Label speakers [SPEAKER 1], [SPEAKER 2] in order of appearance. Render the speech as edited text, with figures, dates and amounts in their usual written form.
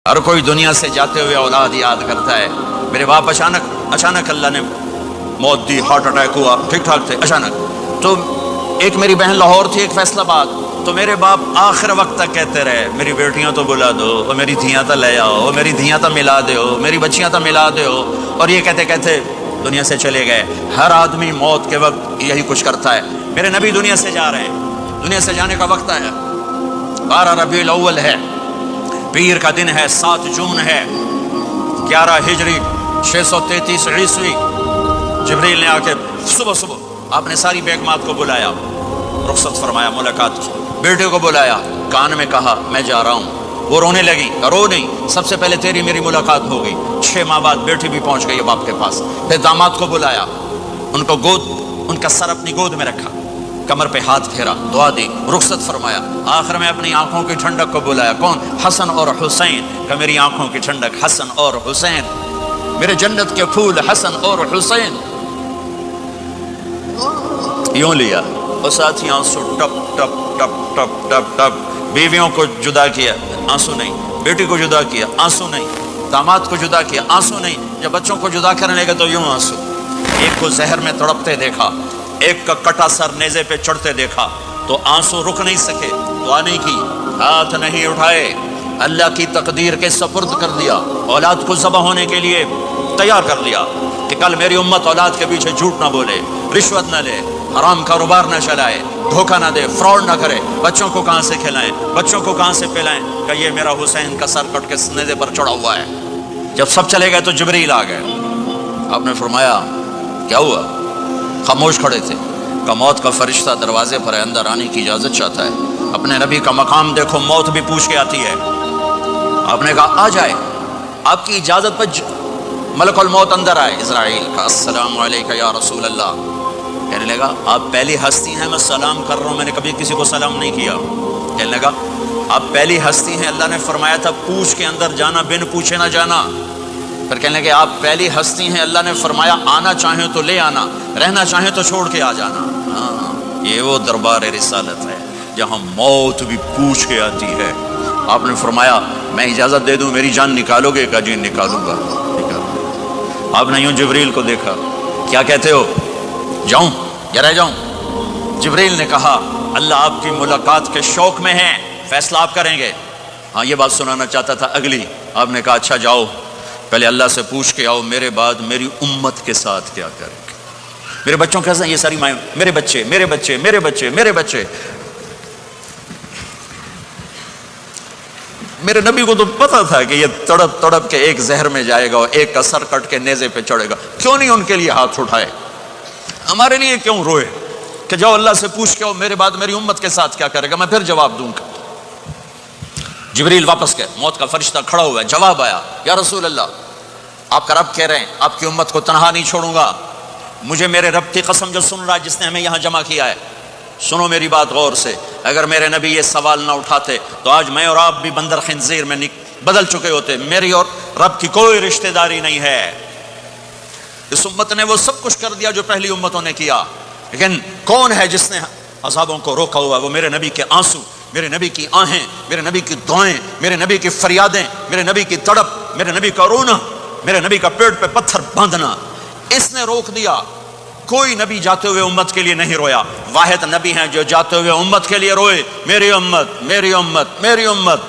[SPEAKER 1] ہر کوئی دنیا سے جاتے ہوئے اولاد یاد کرتا ہے. میرے باپ اچانک اللہ نے موت دی، ہارٹ اٹیک ہوا، ٹھیک ٹھاک تھے، اچانک. تو ایک میری بہن لاہور تھی، ایک فیصل آباد. تو میرے باپ آخر وقت تک کہتے رہے میری بیٹیاں تو بلا دو، اور میری دھیاں تو لے آؤ، میری دھیاں تو ملا دو، میری بچیاں تو ملا دو. اور یہ کہتے کہتے دنیا سے چلے گئے. ہر آدمی موت کے وقت یہی کچھ کرتا ہے. میرے نبی دنیا سے جا رہے ہیں، دنیا سے جانے کا وقت آیا. 12 ربیع الاول ہے، پیر کا دن ہے، 7 جون ہے، 11 ہجری 633 عیسوی. جبریل نے آ کے صبح آپ نے ساری بیگمات کو بلایا، رخصت فرمایا، ملاقات کی. بیٹے کو بلایا، کان میں کہا میں جا رہا ہوں. وہ رونے لگی. رو نہیں، سب سے پہلے تیری میری ملاقات ہو گئی. 6 ماہ بعد بیٹی بھی پہنچ گئی باپ کے پاس. پھر داماد کو بلایا، ان کا سر اپنی گود میں رکھا، کمر پہ ہاتھ پھیرا، دعا دی، رخصت فرمایا. آخر میں اپنی آنکھوں کی ٹھنڈک کو بلایا. کون؟ حسن اور حسین. کہ میری آنکھوں کی ٹھنڈک حسن اور حسین، میرے جنت کے پھول حسن اور حسین. یوں لیا اور ساتھی آنسو ٹپ ٹپ ٹپ ٹپ ٹپ ٹپ. بیویوں کو جدا کیا، آنسو نہیں. بیٹی کو جدا کیا، آنسو نہیں. داماد کو جدا کیا، آنسو نہیں. جب بچوں کو جدا کرنے لگے تو یوں آنسو. ایک کو زہر میں تڑپتے دیکھا، ایک کا کٹا سر نیزے پہ چڑھتے دیکھا تو آنسو رک نہیں سکے. دعا نہیں کی، ہاتھ نہیں اٹھائے، اللہ کی تقدیر کے سپرد کر دیا. اولاد کو ذبح ہونے کے لیے تیار کر لیا کہ کل میری امت اولاد کے پیچھے جھوٹ نہ بولے، رشوت نہ لے، حرام کاروبار نہ چلائے، دھوکہ نہ دے، فراڈ نہ کرے. بچوں کو کہاں سے کھلائیں، بچوں کو کہاں سے پلائیں؟ کہ یہ میرا حسین کا سر کٹ کے نیزے پر چڑھا ہوا ہے. جب سب چلے گئے تو جبریل آ گئے. آپ نے فرمایا کیا ہوا؟ خاموش کھڑے تھے. کہ موت کا فرشتہ دروازے پر ہے، اندر آنے کی اجازت چاہتا ہے. اپنے نبی کا مقام دیکھو، موت بھی پوچھ کے آتی ہے. آپ نے کہا آ جائے. آپ کی اجازت پر ملک الموت اندر آئے. اسرائیل کا السلام علیکہ یا رسول اللہ. کہنے لگا آپ پہلی ہستی ہیں، میں سلام کر رہا ہوں، میں نے کبھی کسی کو سلام نہیں کیا. کہنے لگا آپ پہلی ہستی ہیں، اللہ نے فرمایا تھا پوچھ کے اندر جانا، بن پوچھے نہ جانا. پھر کہنے لگے آپ پہلی ہستی ہیں، اللہ نے فرمایا آنا چاہیں تو لے آنا، رہنا چاہیں تو چھوڑ کے آ جانا. ہاں، یہ وہ دربار رسالت ہے جہاں موت بھی پوچھ کے آتی ہے. آپ نے فرمایا میں اجازت دے دوں میری جان نکالو گے؟ کہ جی نکالوں گا. آپ نے یوں جبریل کو دیکھا، کیا کہتے ہو، جاؤں یا رہ جاؤں؟ جبریل نے کہا اللہ آپ کی ملاقات کے شوق میں ہے، فیصلہ آپ کریں گے. ہاں یہ بات سنانا چاہتا تھا اگلی. آپ نے کہا اچھا جاؤ، پہلے اللہ سے پوچھ کے آؤ میرے بعد میری امت کے ساتھ کیا کریں گے، میرے بچوں کے ساتھ. یہ ساری مائیں میرے بچے میرے بچے میرے بچے میرے بچے. میرے نبی کو تو پتا تھا کہ یہ تڑپ تڑپ کے ایک زہر میں جائے گا اور ایک کا سر کٹ کے نیزے پہ چڑھے گا. کیوں نہیں ان کے لیے ہاتھ اٹھائے؟ ہمارے لیے کیوں روئے کہ جاؤ اللہ سے پوچھ کے آؤ میرے بعد میری امت کے ساتھ کیا کرے گا، میں پھر جواب دوں گا. جبریل واپس گئے. موت کا فرشتہ کھڑا ہوا ہے. جواب آیا یا رسول اللہ آپ کا رب کہہ رہے ہیں آپ کی امت کو تنہا نہیں چھوڑوں گا. مجھے میرے رب کی قسم جو سن رہا ہے جس نے ہمیں یہاں جمع کیا ہے، سنو میری بات غور سے. اگر میرے نبی یہ سوال نہ اٹھاتے تو آج میں اور آپ بھی بندر خنزیر میں بدل چکے ہوتے. میری اور رب کی کوئی رشتہ داری نہیں ہے. اس امت نے وہ سب کچھ کر دیا جو پہلی امتوں نے کیا، لیکن کون ہے جس نے عذابوں کو روکا ہوا؟ وہ میرے نبی کے آنسو، میرے نبی کی آہیں، میرے نبی کی دعائیں، میرے نبی کی فریادیں، میرے نبی کی تڑپ، میرے نبی کا رونا، میرے نبی کا پیٹ پہ پتھر باندھنا. اس نے روک دیا. کوئی نبی جاتے ہوئے امت کے لیے نہیں رویا. واحد نبی ہیں جو جاتے ہوئے امت کے لیے روئے، میری امت میری امت میری امت.